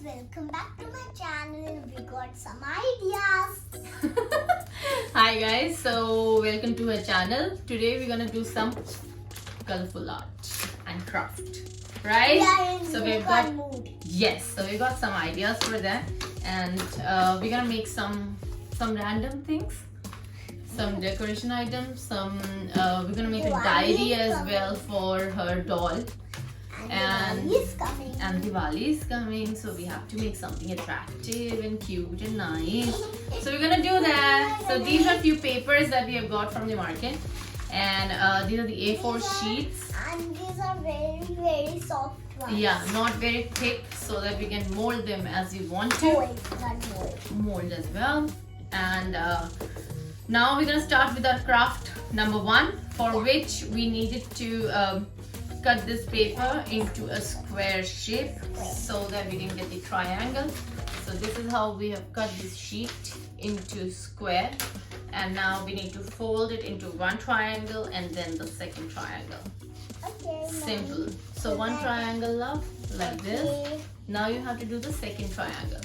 welcome back to my channel. We got some ideas. Hi guys, so welcome to our channel. Today we're gonna do some colorful art and craft, right? We are in So we've got mood. yes, so we got some ideas for that, and we're gonna make some random things, some decoration items. We're gonna make a Diwali diary is as coming. well for her doll. And Diwali is coming. And Diwali is coming, so we have to make something attractive and cute and nice. So we're gonna do that. So these are few papers that we have got from the market, and these are the A4 sheets. And these are very soft ones. Yeah, not very thick, so that we can mold them as we want to. Mold as well. And now we're gonna start with our craft number 1, for which we needed to cut this paper into a square shape so that we can get the triangle. So this is how we have cut this sheet into square, and now we need to fold it into one triangle and then the second triangle. Okay. Simple. So one triangle, love, like this. Okay. Now you have to do the second triangle.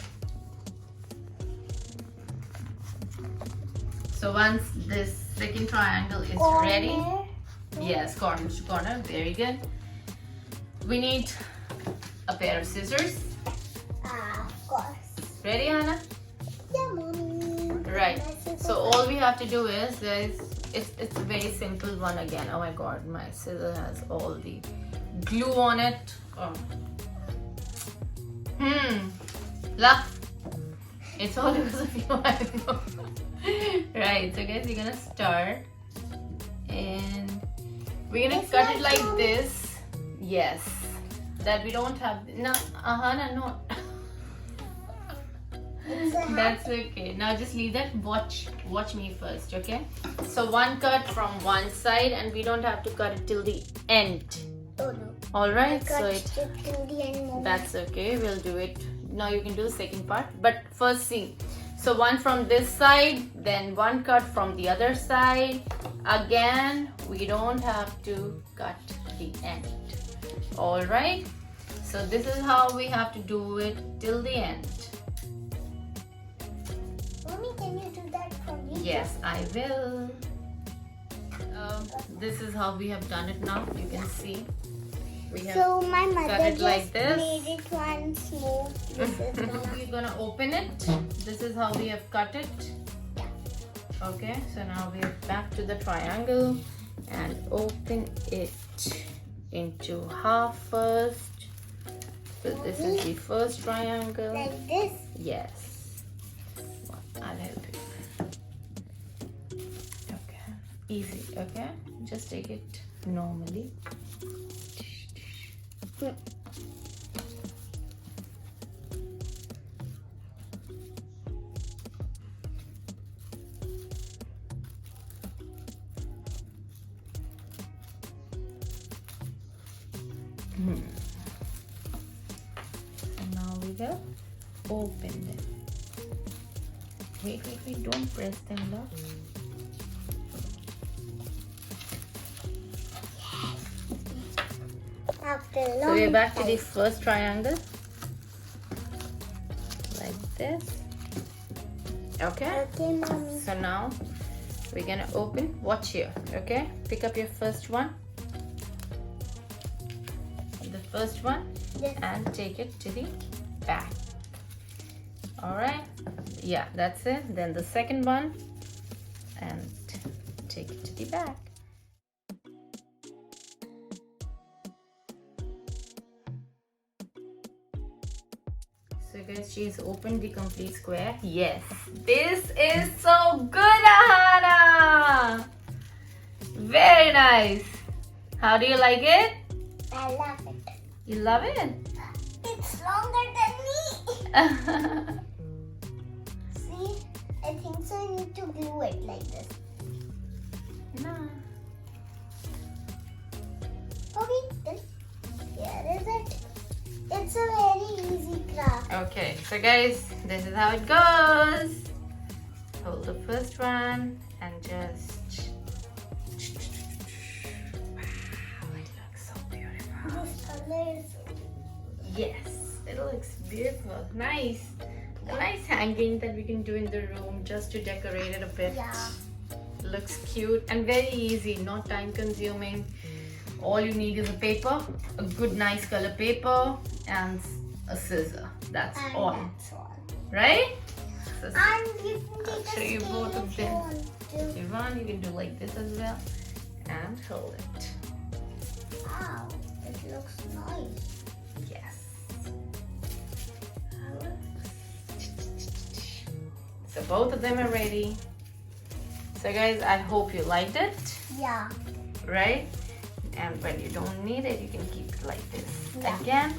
So once this second triangle is ready, yes, corner to corner, very good. We need a pair of scissors. Of course. Ready, Hannah? Yeah, mommy. Right. So all we have to do is it's a very simple one again. Oh my god, my scissor has all the glue on it. Oh. Laugh. It's all because of you, I know. Right, so guys, we're gonna start and we're gonna cut it like this. Yes, that we don't have. No, Hannah, no. That's okay. Now just leave that. Watch me first, okay? So one cut from one side, and we don't have to cut it till the end. Oh no. All right. Cut So it till the end, mommy. that's okay. We'll do it. Now you can do the second part, but first see. So one from this side, then one cut from the other side. Again, we don't have to cut the end. All right. So this is how we have to do it till the end. Mommy, can you do that for me? Yes, I will. This is how we have done it now. You can see. We have So my mother cut it just like this. made it once more. This is We're gonna open it. This is how we have cut it. Okay, so now we are back to the triangle and open it into half first. So this is the first triangle. like this. Yes. I'll help you. Okay. Easy, okay? Just take it normally. And now we will open them. Wait, don't press them, love. After a So long we're back to time. the first triangle. Like this. Okay? Okay, mommy. So now we're gonna open. Watch here, okay? Pick up your first one. The first one. Yes. And take it to the back. Alright? Yeah, that's it. Then the second one. And take it to the back. So guys, she's opened the complete square. Yes, this is so good, Ahana. Very nice. How do you like it? I love it. You love it? It's longer than me. See, I think so. I need to glue it like this. No. Okay, then here is it. It's a very easy craft. Okay, so guys, this is how it goes. Hold the first one and just. Wow, it looks so beautiful. This color is Yes. It looks beautiful. Nice. Nice hanging that we can do in the room just to decorate it a bit. Yeah. Looks cute and very easy, not time consuming. All you need is a paper, a good nice color paper, and a scissor. That's And all. that's all. Right? So, And you can I'll take show a you scale both of if you them. want to. if you want, you can do like this as well. And hold it. Wow, it looks nice. Yes. So both of them are ready. So guys, I hope you liked it, Yeah. right? And when you don't need it, you can keep it like this Yeah. again.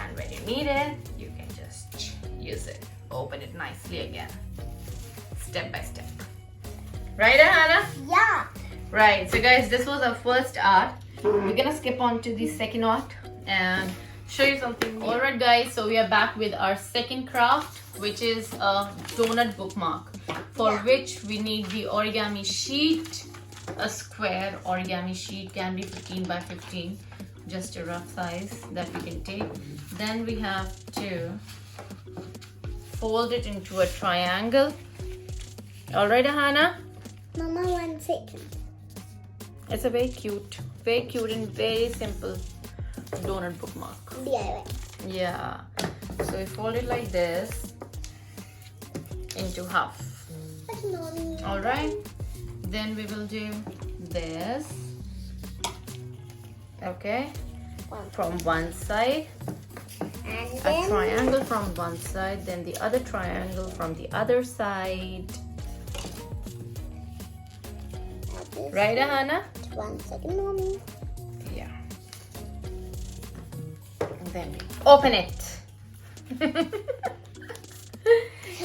And when you need it, you can just use it. Open it nicely again, step by step. Right, Ahana? Yeah. Right, so guys, this was our first art. We're gonna skip on to the second art and show you something new. Alright guys, so we are back with our second craft, which is a donut bookmark, for Yeah. which we need the origami sheet. A square origami sheet, can be 15 by 15, just a rough size that we can take. Then we have to fold it into a triangle. Alright, Ahana? Mama, 1 second. It's a very cute and very simple donut bookmark. DIY. Yeah. So we fold it like this into half. But mommy. Alright. Then we will do this. Okay. From one side. And A then triangle from one side. Then the other triangle from the other side. this Right, Ahana? 1 second, mommy. Yeah. And then we open it.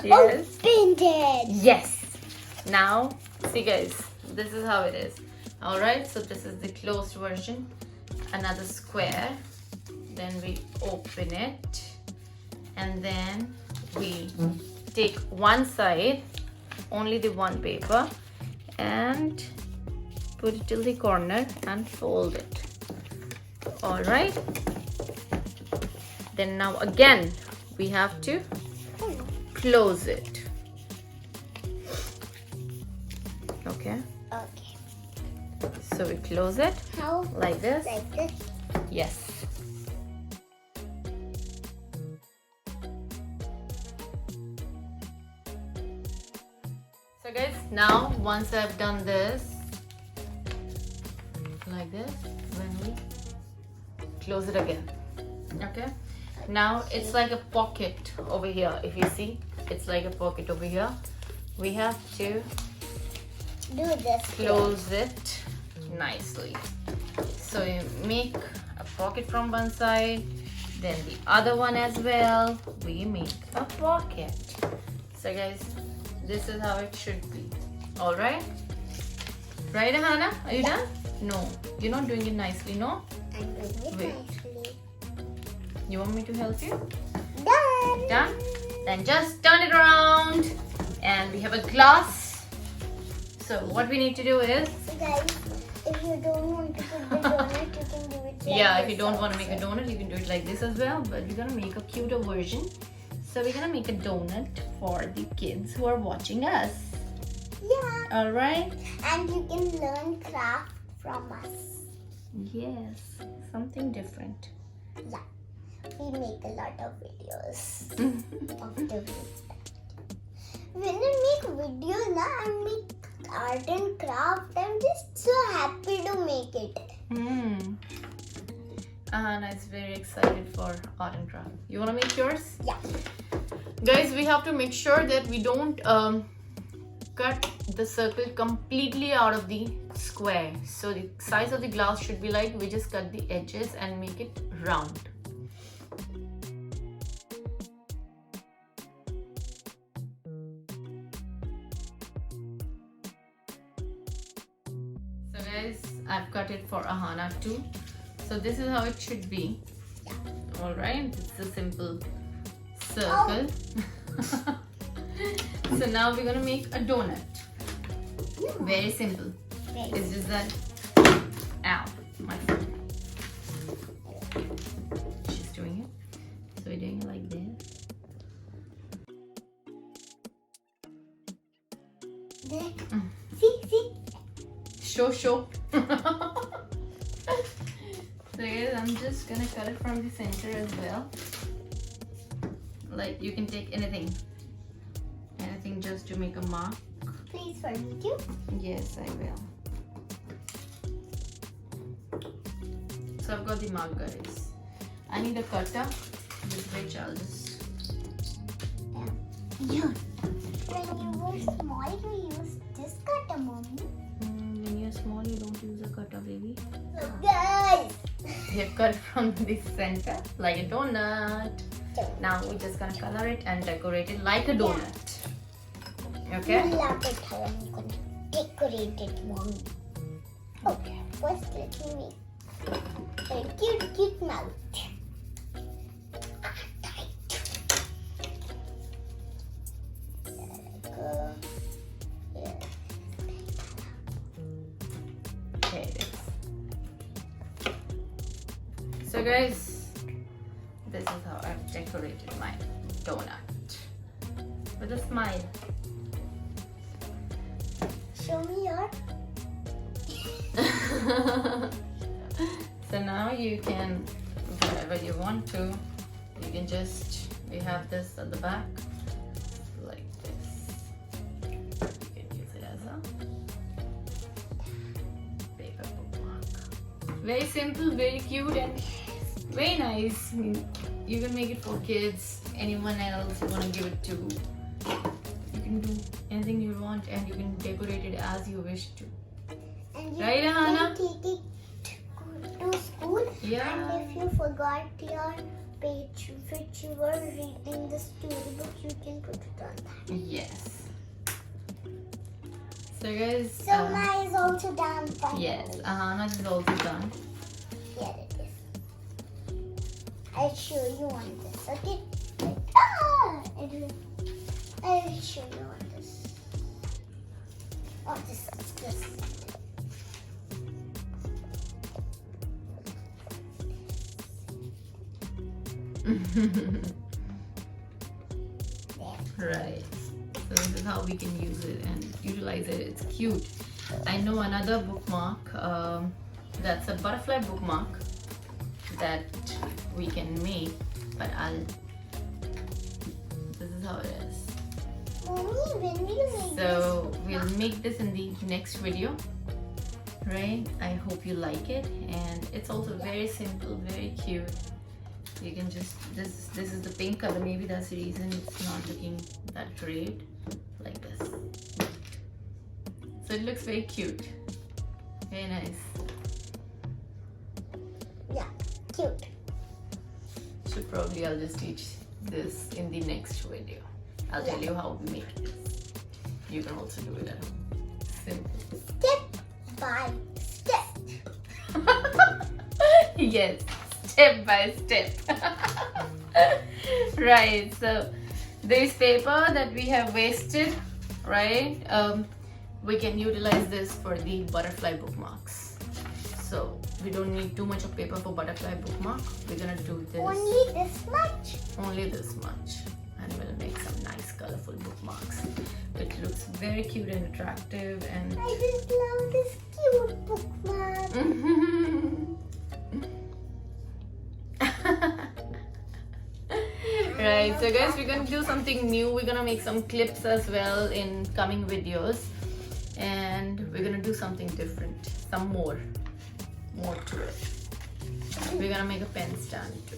Yes. Opened it. Yes. Now, see guys, this is how it is. Alright, so this is the closed version. Another square. Then we open it. And then we take one side, only the one paper, and put it till the corner and fold it. Alright. Then now again, we have to close it. Okay. Okay. So we close it How? like this. Like this. Yes. So guys, now once I've done this, like this, when we close it again. Okay. Now it's like a pocket over here. If you see, it's like a pocket over here. We have to Do this. close it nicely. So you make a pocket from one side, then the other one as well. We make a pocket. So guys, this is how it should be. All right? Right, Ahana? Are you done? No, you're not doing it nicely, no? I'm doing it Wait. nicely. You want me to help you? Done. Done? Then just turn it around and we have a glass. So what we need to do is, So guys, if you don't want to put the donut, you can do it like yeah, if this you don't want to also. make a donut, you can do it like this as well. But we're gonna make a cuter version. So we're gonna make a donut for the kids who are watching us. Yeah. All right? And you can learn craft from us. Yes, something different. Yeah. We make a lot of videos of the When I make videos, I make art and craft. I'm just so happy to make it. Ahana is very excited for art and craft. You wanna make yours? Yeah. Guys, we have to make sure that we don't cut the circle completely out of the square. So the size of the glass should be like, we just cut the edges and make it round. So guys, I've cut it for Ahana too. So this is how it should be. Alright, it's a simple circle. So now we're gonna make a donut. Very simple. It's just that, ow, my foot. She's doing it. So we're doing Show. So guys, I'm just gonna cut it from the center as well. Like you can take anything just to make a mark. Please for YouTube. Yes, I will. So I've got the mark, guys. I need a cutter with which I'll just. Yeah. When you were small, you used this cutter, mommy. When you're small, you don't use a cutter, baby. So guys. We've cut from the center like a donut. Now we're just gonna color it and decorate it like a donut. Okay? I love it how I'm going to decorate it, mommy. Okay, first let me make a cute mouth. Okay, it is. So guys, this is how I've decorated my donut with a smile. Show me your. So now you can, wherever you want to, you can just, we have this at the back, like this. You can use it as a paper bookmark. Very simple, very cute, and very nice. You can make it for kids, anyone else you want to give it to. You can do anything you want, and you can decorate it as you wish to. And you Right, can Ahana? take it to school. Yeah. And if you forgot your page which you were reading the storybook, you can put it on that. Yes. So guys. So mine is also done. Yes, Ahana is also done. Here it is. I'll show you on this. Okay. I'll show you on this. Oh, this. Right. So this is how we can use it and utilize it. It's cute. I know another bookmark. That's a butterfly bookmark that we can make, but this is how it is. Mommy, when will you make So this? we'll make this in the next video, right? I hope you like it, and it's also very simple, very cute. You can just, this is the pink color, maybe that's the reason it's not looking that great, like this. So it looks very cute, very nice. Yeah, cute. So probably I'll just teach this in the next video. I'll tell you how we make this. You can also do it at home. Simple. Step by step. Yes, step by step. Right, so this paper that we have wasted, right, we can utilize this for the butterfly bookmarks. So we don't need too much of paper for butterfly bookmark. We're gonna do this Only this much. only this much, and we'll make some nice colorful bookmarks. It looks very cute and attractive, and I just love this cute bookmark. Right, so guys, we're gonna do something new. We're gonna make some clips as well in coming videos, and we're gonna do something different, some more to it. We're gonna make a pen stand too.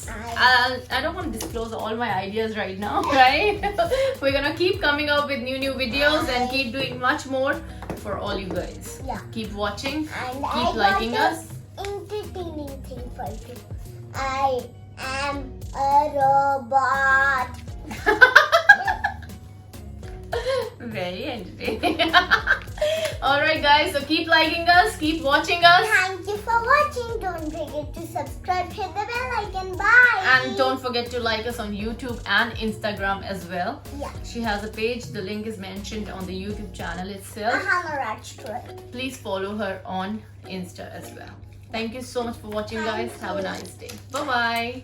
I don't want to disclose all my ideas right now, right? We're gonna keep coming up with new videos and keep doing much more for all you guys. Yeah. Keep watching, And keep liking us. Entertaining thing for you. I am a robot. Very entertaining. Alright guys, so keep liking us, keep watching us, Thank you for watching. Don't forget to subscribe, hit the bell icon. Bye. and don't forget to like us on YouTube and Instagram as well. Yeah. She has a page, the link is mentioned on the YouTube channel itself. Ahana Rajpur. Please follow her on Insta as well. Thank you so much for watching, guys. Have a nice day. Bye bye.